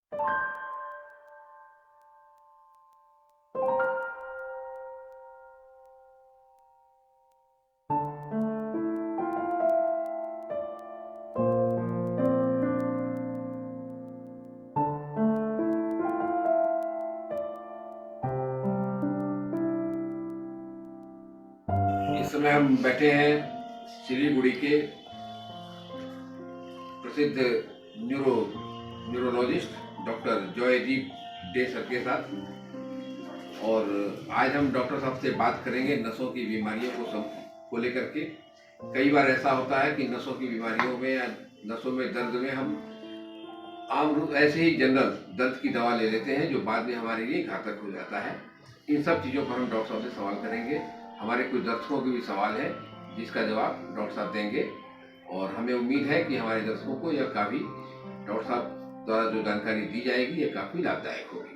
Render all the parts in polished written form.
इस समय हम बैठे हैं सिलीगुड़ी के प्रसिद्ध neurologist doctor Joydeep day sir के साथ, और आज हम डॉक्टर साहब से बात करेंगे नसों की बीमारियों को लेकर के। कई बार ऐसा होता है कि नसों की बीमारियों में या नसों में दर्द में हम आम ऐसे ही जनरल दर्द की दवा ले लेते हैं, जो बाद में हमारे लिए घातक हो जाता है। इन सब चीज़ों पर हम डॉक्टर साहब से सवाल करेंगे। हमारे कुछ दर्शकों के भी सवाल है जिसका जवाब डॉक्टर साहब देंगे, और हमें उम्मीद है कि हमारे दर्शकों को यह काफ़ी डॉक्टर साहब द्वारा जो जानकारी दी जाएगी यह काफ़ी लाभदायक होगी।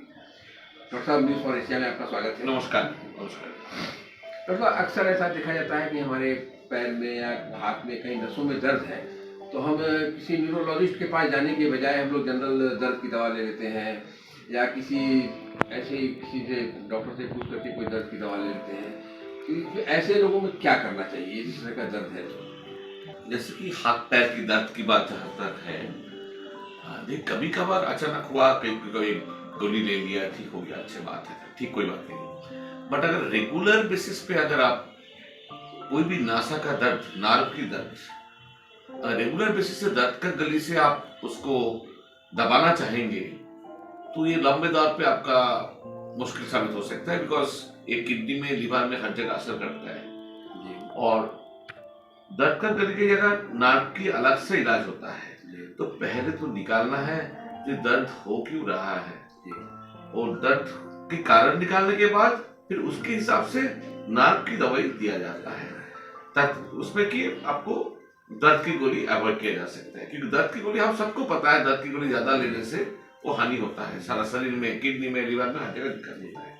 डॉक्टर साहब, न्यूज़ फॉर एशिया में आपका स्वागत है। नमस्कार। डॉक्टर साहब, अक्सर ऐसा देखा जाता है कि हमारे पैर में या हाथ में कहीं नसों में दर्द है, तो हम किसी न्यूरोलॉजिस्ट के पास जाने के बजाय हम लोग जनरल दर्द की दवा ले लेते हैं, या किसी से डॉक्टर से पूछ करके कोई दर्द की दवा ले लेते हैं। कि ऐसे लोगों में क्या करना चाहिए जिस तरह का दर्द है? जैसे कि हाथ पैर की दर्द की बात जहाँ तक है, देख कभी कभार अचानक हुआ, कोई गोली ले लिया, ठीक हो गया, अच्छी बात है, ठीक, कोई बात नहीं। बट अगर रेगुलर बेसिस पे अगर आप कोई भी नासा का दर्द, नार्व की दर्द, रेगुलर बेसिस से दर्द का गली से आप उसको दबाना चाहेंगे, तो ये लंबे दौर पे आपका मुश्किल साबित हो सकता है। बिकॉज एक किडनी में, लिवर में हर जगह असर करता है, और दर्द का गली की जगह नार्व की अलग से इलाज होता है। तो पहले तो निकालना है कि दर्द हो क्यों रहा है, और दर्द के कारण निकालने के बाद फिर उसके हिसाब से नार्व की दवाई दिया जाता है, ताकि उसमें कि आपको दर्द की गोली अवॉइड किया जा सकता है। क्योंकि दर्द की गोली हम सबको पता है, दर्द की गोली ज्यादा लेने से वो हानि होता है, सारा शरीर में, किडनी में, लिवर में, हर जगह दिक्कत होता है।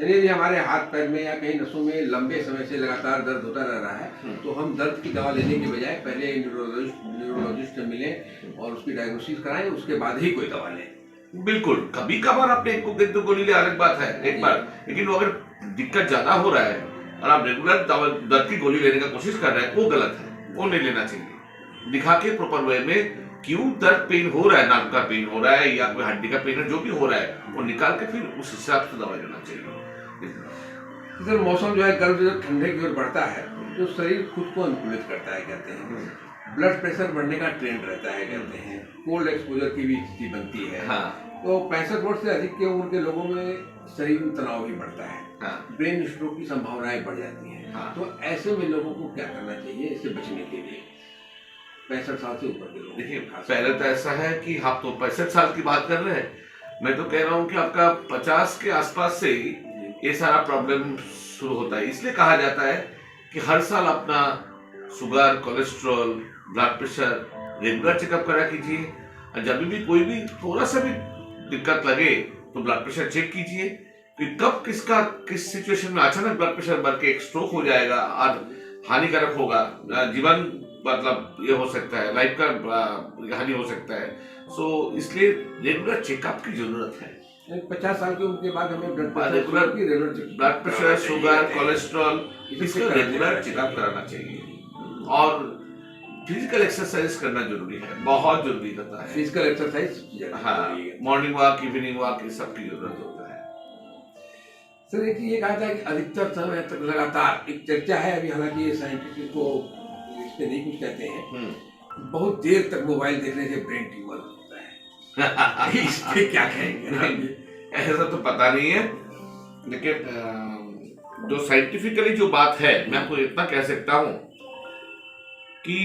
यदि हमारे हाथ पैर में या कहीं नसों में लंबे समय से लगातार दर्द होता रह रहा है, तो हम दर्द की दवा लेने के बजाय पहले न्यूरोलॉजिस्ट से मिलें और उसकी डायग्नोसिस कराएं, उसके बाद ही कोई दवा लें। बिल्कुल, कभी कभार आपने एक दो गोली ले, अलग बात है, एक बार, लेकिन वो अगर दिक्कत ज्यादा हो रहा है और आप रेगुलर दर्द की गोली लेने का कोशिश कर रहे हैं, वो गलत है, वो नहीं लेना चाहिए। दिखा के प्रॉपर वे में क्यों दर्द पेन हो रहा है, नाक का पेन हो रहा है या कोई हड्डी का पेन है, जो भी हो रहा है, वो निकाल के फिर उस हिसाब से दवाई लेना चाहिए। सर, मौसम जो है गर्म से ठंडे की ओर बढ़ता है, जो शरीर खुद को अनुकूलित करता है, कहते हैं। ब्लड प्रेशर बढ़ने का ट्रेंड रहता है, कहते हैं। कोल्ड एक्सपोजर की भी स्थिति बनती है। तो 65 वर्ष से अधिक की उम्र के लोगों में शरीर में तनाव भी बढ़ता है। ब्रेन स्ट्रोक की संभावनाएं बढ़ जाती हैं। तो ऐसे में लोगों को क्या करना चाहिए इससे बचने के लिए, 65 साल से ऊपर के लोग? देखिए, पहले तो ऐसा है कि आप तो 65 साल की बात कर रहे हैं, मैं तो कह रहा हूँ कि आपका 50 के आसपास से ही ये सारा प्रॉब्लम शुरू होता है। इसलिए कहा जाता है कि हर साल अपना sugar, cholesterol, blood pressure regular checkup करा कीजिए, और जब भी कोई भी थोड़ा सा भी दिक्कत लगे तो ब्लड प्रेशर चेक कीजिए कि कब किस सिचुएशन में अचानक ब्लड प्रेशर बढ़ के एक स्ट्रोक हो जाएगा और हानिकारक होगा, जीवन मतलब ये हो सकता है, लाइफ का हानि हो सकता है। सो इसलिए रेगुलर चेकअप की जरूरत है। 50 साल की उम्र के बाद हमें regular blood pressure, sugar, cholesterol, इसका रेगुलर चेकअप कराना चाहिए, और फिजिकल एक्सरसाइज करना जरूरी है, बहुत जरूरी होता है। फिजिकल एक्सरसाइज, हाँ, मॉर्निंग वॉक, इवनिंग वॉक, इस सब की जरूरत होता है। सर, एक ये कहा था कि अधिकतर समय तक लगातार, एक चर्चा है अभी, हालांकि ये साइंटिस्ट को इस पे नहीं कुछ कहते हैं, बहुत देर तक मोबाइल देखने से ब्रेन ट्यूमर होता है। इस पे क्या कहेंगे? ऐसा तो पता नहीं है, लेकिन जो साइंटिफिकली जो बात है, मैं आपको इतना कह सकता हूं कि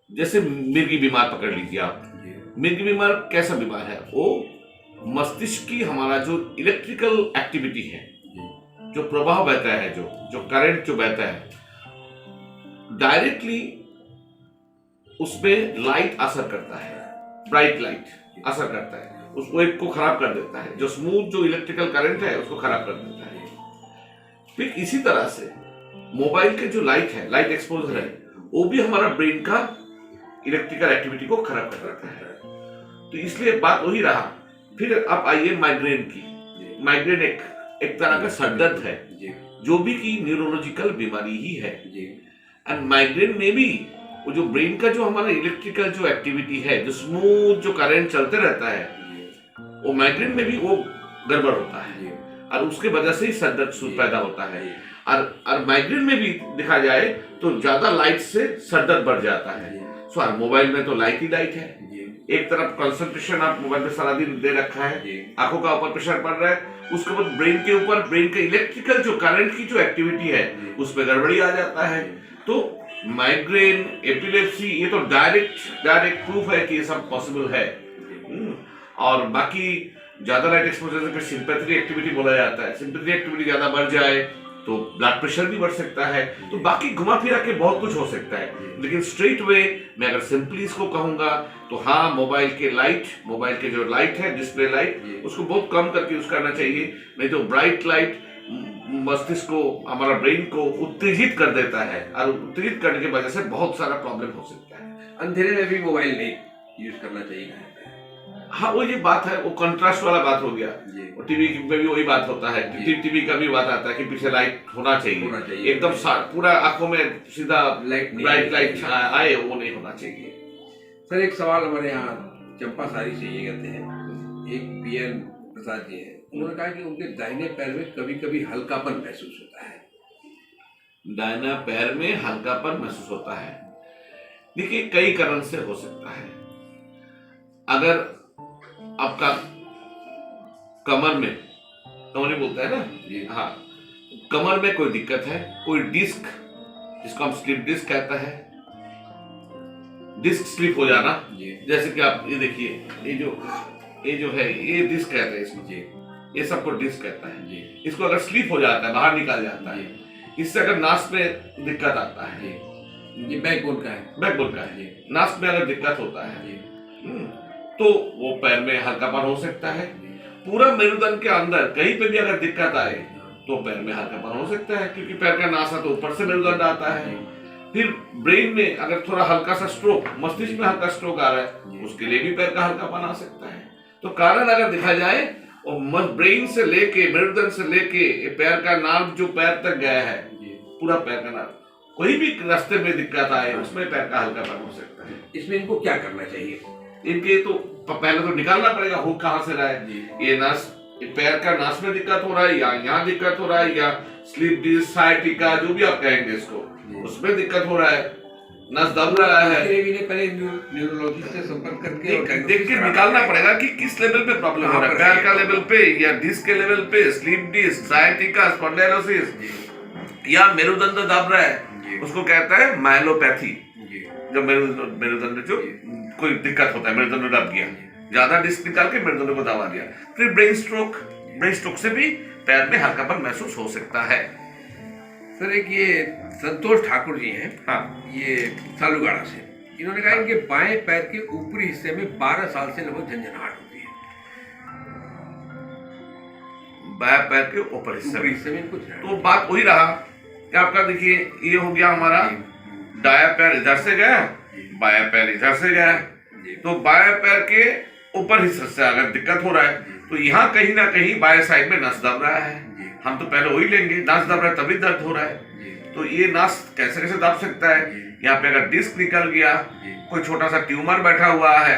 जैसे मिर्गी बीमार पकड़ लीजिए आप। मिर्गी बीमार कैसा बीमार है? वो मस्तिष्क की हमारा जो इलेक्ट्रिकल एक्टिविटी है, जो प्रभाव बहता है, जो करंट जो बहता है, डायरेक्टली उसमें लाइट असर करता है, ब्राइट लाइट असर करता है, उस वेव को खराब कर देता है, जो स्मूथ जो इलेक्ट्रिकल करंट है उसको खराब कर देता है। फिर इसी तरह से मोबाइल के जो लाइट है, लाइट एक्सपोजर है, वो भी हमारा ब्रेन का इलेक्ट्रिकल एक्टिविटी को खराब कर देता है। तो इसलिए बात वही रहा। फिर अब आइए माइग्रेन की। माइग्रेन एक तरह का सर दर्द है, जो भी की न्यूरोलॉजिकल बीमारी ही है। एंड माइग्रेन में भी वो जो ब्रेन का जो हमारा इलेक्ट्रिकल जो एक्टिविटी है, जो स्मूथ जो करंट चलते रहता है, वो माइग्रेन में भी वो गड़बड़ होता है और उसके वजह से ही सर दर्द पैदा होता है। और माइग्रेन में भी देखा जाए तो ज्यादा लाइट से सर दर्द बढ़ जाता है। सो और मोबाइल में तो लाइट ही लाइट है, एक तरफ कंसंट्रेशन आप मोबाइल पे सारा दिन दे रखा है, आंखों का ऊपर प्रेशर पड़ रहा है, उसके बाद ब्रेन के ऊपर ब्रेन के इलेक्ट्रिकल जो करंट की जो एक्टिविटी है उसमें गड़बड़ी आ जाता है। तो माइग्रेन, एपिलेप्सी, ये तो डायरेक्ट प्रूफ है कि ये सब पॉसिबल है। और बाकी ज्यादा लाइट एक्सपोजर से सिंपैथी एक्टिविटी बोला जाता है, सिंपैथी एक्टिविटी ज्यादा बढ़ जाए तो ब्लड प्रेशर भी बढ़ सकता है। तो बाकी घुमा फिरा के बहुत कुछ हो सकता है, लेकिन स्ट्रेट वे मैं अगर सिंपली इसको कहूंगा तो हाँ, मोबाइल के जो लाइट है, डिस्प्ले लाइट, उसको बहुत कम करके यूज करना चाहिए। नहीं तो ब्राइट लाइट मस्तिष्क को, हमारा ब्रेन को उत्तेजित कर देता है और उत्तेजित करने की वजह से बहुत सारा प्रॉब्लम हो सकता है। अंधेरे में भी मोबाइल नहीं यूज करना चाहिए। हाँ, वो ये बात है, वो कंट्रास्ट वाला बात हो गया। और टीवी में भी वही बात होता है, टीवी का भी बात आता है कि पीछे लाइट होना चाहिए, एकदम पूरा आंखों में सीधा ब्राइट लाइट आए, वो नहीं होना चाहिए। सर, एक सवाल हमारे यहाँ चंपा सारी से ये कहते हैं, एक पीएन प्रसाद जी हैं, उन्होंने कहा कि उनके दाहिने पैर में कभी कभी हल्कापन महसूस होता है। दाहिना पैर में हल्कापन महसूस होता है, देखिए कई कारण से हो सकता है। अगर आपका कमर में, कमर बोलता है ना, हाँ, कमर में कोई दिक्कत है, कोई डिस्क, जिसको हम स्लिप डिस्क कहता है, डिस्क स्लिप हो जाना, जैसे कि आप ये देखिए, ये जो है ये डिस्क कहते हैं इसको, ये सबको डिस्क कहता है। इसको अगर स्लिप हो जाता है, बाहर निकाल जाता है, इससे अगर नाक में दिक्कत आता है, ये बैकबोन का है, नाक में अगर दिक्कत होता है तो वो पैर में हल्कापन हो सकता है। पूरा मेरुदंड के अंदर कहीं पे भी अगर दिक्कत आए तो पैर में हल्कापन हो सकता है, क्योंकि पैर का नासा तो ऊपर से मेरुदंड आता है। फिर ब्रेन में अगर थोड़ा हल्का सा स्ट्रोक, मस्तिष्क में हल्का स्ट्रोक आ रहा है, उसके लिए भी पैर का हल्कापन आ सकता है। तो कारण अगर देखा जाए, और ब्रेन से लेके, मेरुदंड से लेके पैर का नार्व जो पैर तक गया है, पूरा पैर का नार्व, कोई भी रास्ते में दिक्कत आए उसमें पैर का हल्कापन हो सकता है। इसमें इनको क्या करना चाहिए? इनके तो पहले तो निकालना पड़ेगा हुक कहाँ से रहा है। ये नस, पैर का नस में दिक्कत हो रहा है, या यहाँ दिक्कत हो रहा है, या स्लिप डिस्क, साइटिका, जो भी आप कहेंगे इसको, उसमें दिक्कत हो रहा है, नस दब रहा है। पहले न्यूरोलॉजिस्ट से संपर्क करके देख के निकालना पड़ेगा कि किस लेवल पे प्रॉब्लम हो रहा है, पैर का लेवल पे, या डिस्क के लेवल पे, स्लिप डिस्क, साइटिका, स्पॉन्डिलोसिस, या मेरुदंड दब रहा है, उसको कहता है माइलोपैथी। जो मेरुदंड जो कोई दिक्कत होता है, मेरुदंड दब गया, ज्यादा डिस्क निकाल के मेरुदंड को दबा दिया। फिर ब्रेन स्ट्रोक से भी पैर में हल्कापन महसूस हो सकता है। सर, एक ये संतोष ठाकुर जी हैं, हाँ, ये सालूगाड़ा से, इन्होंने कहा कि बाएं पैर के ऊपरी हिस्से में 12 साल से लगभग झंझनाहट होती है। बाएं पैर के ऊपर हिस्से में कुछ, तो बात वही रहा कि आपका देखिए, ये हो गया हमारा दाया पैर इधर से गया, बाया पैर इधर से गया। तो बाया पैर के ऊपर हिस्से से अगर दिक्कत हो रहा है तो यहाँ कहीं ना कहीं बाएं साइड में नस दब रहा है। हम तो पहले वही लेंगे, नस दब रहा है तभी दर्द हो रहा है। तो ये नस कैसे कैसे दब सकता है? यहाँ पे अगर डिस्क निकल गया, कोई छोटा सा ट्यूमर बैठा हुआ है,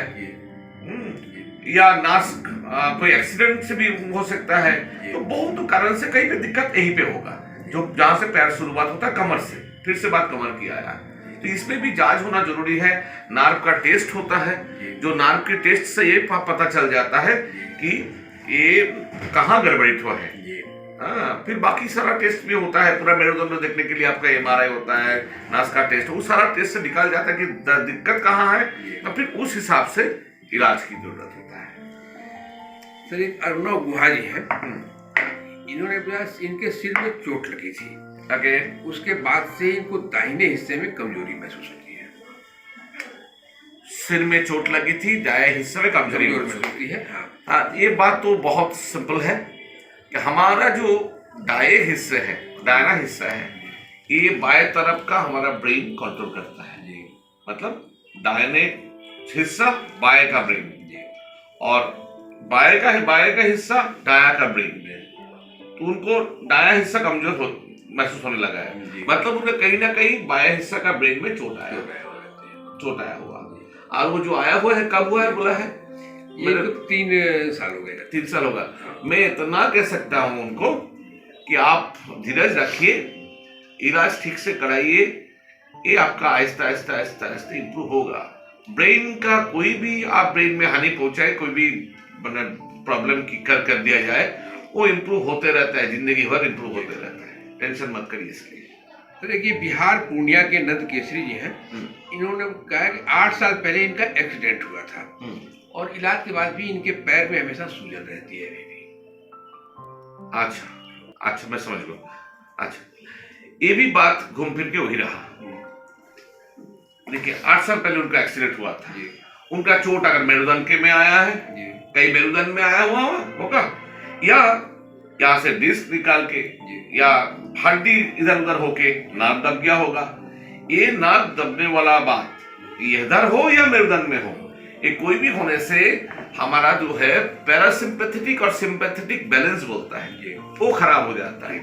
या नस कोई एक्सीडेंट से भी हो सकता है। तो बहुत कारण से कहीं पे दिक्कत यहीं पे होगा, जो जहां से पैर शुरुआत होता है कमर से। फिर से बात कमर की आया, तो इसमें भी जांच होना जरूरी है। नार्व का टेस्ट होता है, जो नार्व के टेस्ट से ये पता चल जाता है कि ये कहाँ गड़बड़ित हुआ है। फिर बाकी सारा टेस्ट भी होता है, पूरा मेरुदंड देखने के लिए आपका एमआरआई होता है, नास का टेस्ट, वो सारा टेस्ट से निकाल जाता है कि दिक्कत कहाँ है, तो फिर उस हिसाब से इलाज की जरूरत होता है। सर, एक अर्णव गुहा जी है, इन्होंने इनके सिर में चोट लगी थी, उसके बाद से इनको दाहिने हिस्से में कमजोरी महसूस होती है। सिर में चोट लगी थी, दाएं हिस्से में कमजोरी महसूस होती है। हाँ, ये बात तो बहुत सिंपल है कि हमारा जो दाएं हिस्से है, दाहिना हिस्सा है, ये बाएं तरफ का हमारा ब्रेन कंट्रोल करता है। मतलब दाहिने हिस्सा बाएं का ब्रेन, और बाएं का हिस्सा दायां का ब्रेन में, तो उनको दायां हिस्सा कमजोर महसूस होने लगा है। मतलब उनका कहीं ना कहीं बाएं हिस्सा का ब्रेन में चोट आया हुआ। और वो जो आया हुआ है कब हुआ है बोला है? मेरे को 3 साल हो गए। 3 साल होगा। मैं इतना कह सकता हूं उनको कि आप धीरज रखिए, इलाज ठीक से कराइए, ये आपका आहिस्ता आहिस्ता आहिस्ता आहिस्ता इंप्रूव होगा। ब्रेन का कोई भी आप ब्रेन में हानि पहुंचाए, कोई भी प्रॉब्लम की कर दिया जाए, वो इंप्रूव होते रहता है, जिंदगी भर इंप्रूव होते रहता है। टेंशन मत करिए इसके लिए। तो देखिए, बिहार पूर्णिया के नंद केसरी जी हैं, इन्होंने कहा कि 8 साल पहले इनका एक्सीडेंट हुआ था और इलाज के बाद भी इनके पैर में हमेशा सूजन रहती है अभी भी। अच्छा, मैं समझ गया। अच्छा, ये भी बात घूम फिर के वही रहा। देखिए, 8 साल पहले उनका एक्सीडेंट हुआ था। उनका चोट अगर मेरुदंड के में आया है, कहीं मेरुदंड में आया हुआ होगा, या यहाँ से डिस्क निकाल के, या हड्डी इधर उधर होके नाक दब गया होगा। ये नाक दबने वाला बात इधर हो या मेरुदंड में हो, ये कोई भी होने से हमारा जो है पैरासिम्पैथेटिक और सिंपैथेटिक बैलेंस बोलता है, वो खराब हो जाता है।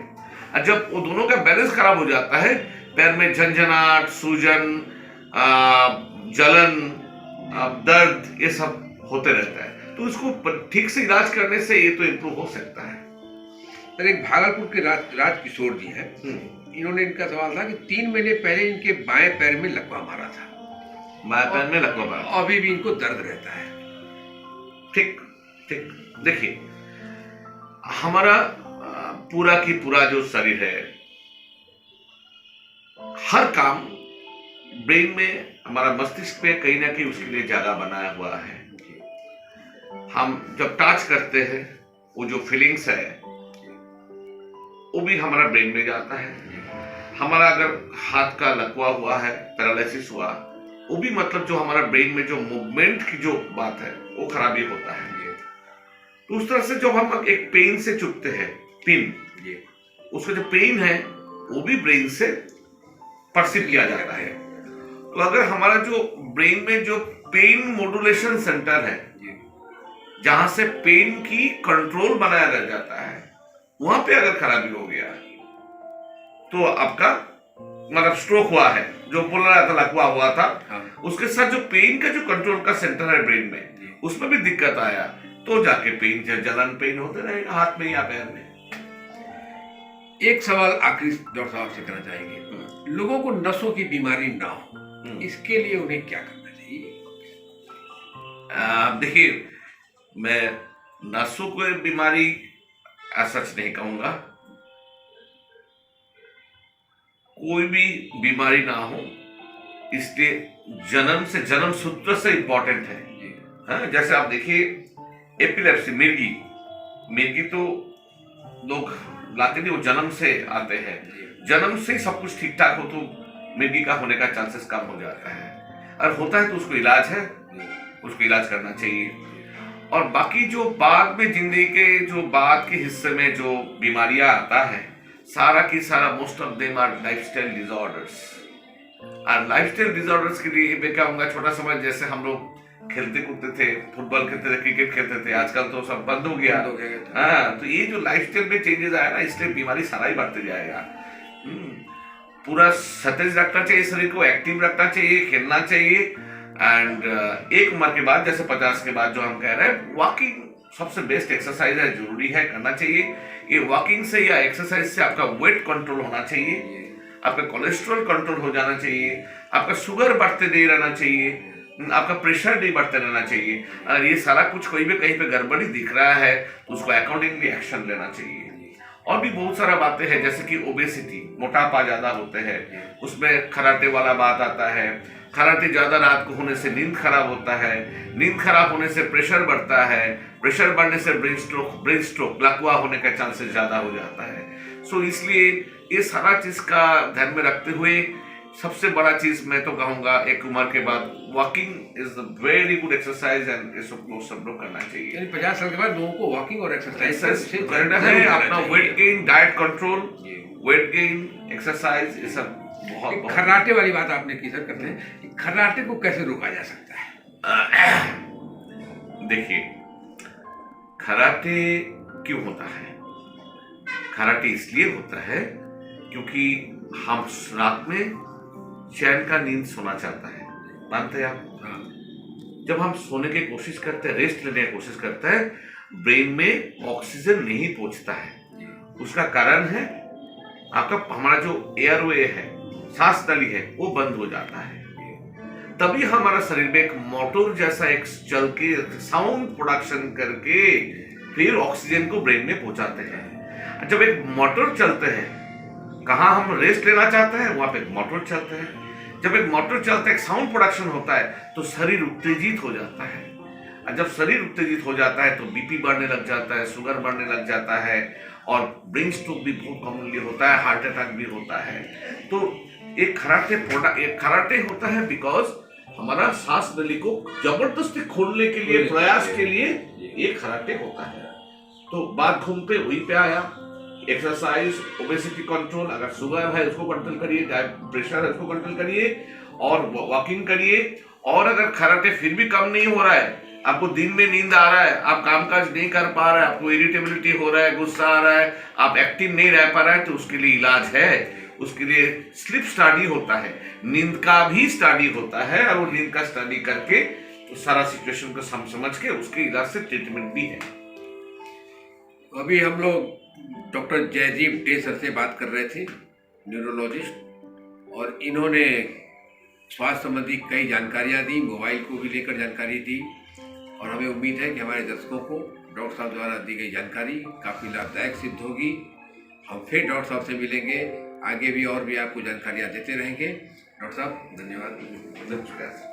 और जब वो दोनों का बैलेंस खराब हो जाता है, पैर में झंझनाहट, सूजन, जलन, दर्द, ये सब होते रहता है। तो इसको ठीक से इलाज करने से ये तो इम्प्रूव हो सकता है। सर, एक भागलपुर के राज किशोर जी हैं, इन्होंने, इनका सवाल था कि 3 महीने पहले इनके बाएं पैर में लकवा मारा था। बाएं पैर में लकवा मारा, अभी भी इनको दर्द रहता है। ठीक। देखिए, हमारा पूरा की पूरा जो शरीर है, हर काम ब्रेन में, हमारा मस्तिष्क में कहीं ना कहीं उसके लिए जगह बनाया हुआ है। हम जब टच करते हैं, वो जो फीलिंग्स है वो भी हमारा ब्रेन में जाता है। हमारा अगर हाथ का लकवा हुआ है, पैरालिसिस हुआ, वो भी मतलब जो हमारा ब्रेन में जो मूवमेंट की जो बात है, वो खराबी होता है। तो उस तरह से जब हम एक पेन से चुभते हैं, पिन, उसका जो पेन है वो भी ब्रेन से परसीव किया जाता है। तो अगर हमारा जो ब्रेन में जो पेन मॉड्यूलेशन सेंटर है, जहां से पेन की कंट्रोल बनाया रह जाता है, वहां पे अगर खराबी हो गया तो आपका मतलब स्ट्रोक हुआ है, जो बोल रहा था लकवा हुआ था, उसके साथ जो पेन का जो कंट्रोल का सेंटर है ब्रेन में, उसमें भी दिक्कत आया तो जाके पेन, जलन, पेन होते रहेगा हाथ में या पैर में। एक सवाल आखिरी डॉक्टर साहब से करना चाहेंगे, लोगों को नसों की बीमारी ना हो, इसके लिए उन्हें क्या करना चाहिए? देखिए, मैं नसों को बीमारी सच नहीं कहूंगा, कोई भी बीमारी ना हो, इसलिए जन्म सूत्र से इंपॉर्टेंट है। हाँ, जैसे आप देखिए, एपिलेप्सी, मिर्गी तो लोग लाते नहीं, वो जन्म से आते हैं। जन्म से सब कुछ ठीक ठाक हो तो मिर्गी का होने का चांसेस कम हो जाता है, और होता है तो उसको इलाज है, उसको इलाज करना चाहिए। और बाकी जो बाद में जिंदगी के जो बाद के हिस्से में जो बीमारियां आता है, सारा की सारा most of them are lifestyle disorders. और लाइफस्टाइल डिसऑर्डर्स के लिए मैं कहूँगा, छोटा समय जैसे हम लोग खेलते कूदते थे, फुटबॉल खेलते थे, क्रिकेट खेलते थे, आजकल तो सब बंद हो गया। हाँ, तो ये जो लाइफस्टाइल में चेंजेस आया ना, इसलिए बीमारी सारा ही बढ़ते जाएगा। पूरा सतेज रखना चाहिए, शरीर को एक्टिव रखना चाहिए, खेलना चाहिए। एंड एक उम्र के बाद, जैसे 50 के बाद जो हम कह रहे हैं, वॉकिंग सबसे बेस्ट एक्सरसाइज है, जरूरी है, करना चाहिए। ये वॉकिंग से या एक्सरसाइज से आपका वेट कंट्रोल होना चाहिए, आपका कोलेस्ट्रॉल कंट्रोल हो जाना चाहिए, आपका शुगर बढ़ते नहीं रहना चाहिए, आपका प्रेशर नहीं बढ़ते रहना चाहिए। अगर ये सारा कुछ कोई भी कहीं पे गड़बड़ी दिख रहा है तो उसको अकॉर्डिंगली एक्शन लेना चाहिए। और भी बहुत सारा बातें हैं, जैसे कि ओबेसिटी, मोटापा ज्यादा होते हैं, उसमें खराटे वाला बात आता है। खराटे ज्यादा रात को होने से नींद खराब होता है, नींद खराब होने से प्रेशर बढ़ता है, प्रेशर बढ़ने से ब्रेन स्ट्रोक, लकवा होने का चांसेस ज्यादा हो जाता है। सो इसलिए ये सारा चीज का ध्यान में रखते हुए सबसे बड़ा चीज मैं तो कहूंगा, एक उम्र के बाद walking is a very good exercise, and ये सब लोग करना चाहिए। यानी 50 साल के बाद लोगों को वॉकिंग और एक्सरसाइज करना है। अपना weight gain, diet control, weight gain, exercise, ये सब बहुत। खर्राटे वाली बात आपने की सर, करते हैं, खर्राटे को कैसे रोका जा सकता है? देखिए, कराटे क्यों होता है? कराटे इसलिए होता है क्योंकि हम रात में चैन का नींद सोना चाहता है, मानते हैं आप? हाँ, जब हम सोने की कोशिश करते हैं, रेस्ट लेने की कोशिश करते हैं, ब्रेन में ऑक्सीजन नहीं पहुंचता है। उसका कारण है आपका हमारा जो एयरवे है, सांस नली है, वो बंद हो जाता है। तभी हमारा शरीर में एक मोटर जैसा एक चल के साउंड प्रोडक्शन करके फिर ऑक्सीजन को ब्रेन में पहुंचाते हैं। जब एक मोटर चलते हैं, कहाँ हम रेस्ट लेना चाहते हैं, वहां पे एक मोटर चलता है। जब एक मोटर चलता है, एक साउंड प्रोडक्शन होता है, तो शरीर उत्तेजित हो जाता है। और जब शरीर उत्तेजित हो जाता है तो बीपी बढ़ने लग जाता है, शुगर बढ़ने लग जाता है, और ब्रेन स्ट्रोक भी बहुत कॉमनली होता है, हार्ट अटैक भी होता है। तो एक कराटे होता है बिकॉज हमारा सांस नली को जबरदस्ती खोलने के लिए, प्रयास के लिए ये कराटे होता है। तो बात घूम पे वहीं पे आया, एक्सरसाइज, ओबेसिटी कंट्रोल, अगर शुगर है उसको कंट्रोल करिए, प्रेशर है उसको कंट्रोल करिए, और वॉकिंग करिए। और अगर कराटे फिर भी कम नहीं हो रहा है, आपको दिन में नींद आ रहा है, आप कामकाज नहीं कर पा रहे हैं, आपको इरिटेबिलिटी हो रहा है, गुस्सा आ रहा है, आप एक्टिव नहीं रह पा रहे हैं, तो उसके लिए इलाज है। उसके लिए स्लीप स्टडी होता है, नींद का भी स्टडी होता है, और वो नींद का स्टडी करके तो सारा सिचुएशन को समझ के उसके इलाज से ट्रीटमेंट भी है। अभी हम लोग डॉक्टर जयदीप डे सर से बात कर रहे थे, न्यूरोलॉजिस्ट, और इन्होंने स्वास्थ्य संबंधी कई जानकारियां दी, मोबाइल को भी लेकर जानकारी दी, और हमें उम्मीद है कि हमारे दर्शकों को डॉक्टर साहब द्वारा दी गई जानकारी काफ़ी लाभदायक सिद्ध होगी। हम फिर डॉक्टर साहब से मिलेंगे, आगे भी और भी आपको जानकारियां देते रहेंगे। डॉक्टर साहब, धन्यवाद। नमस्कार।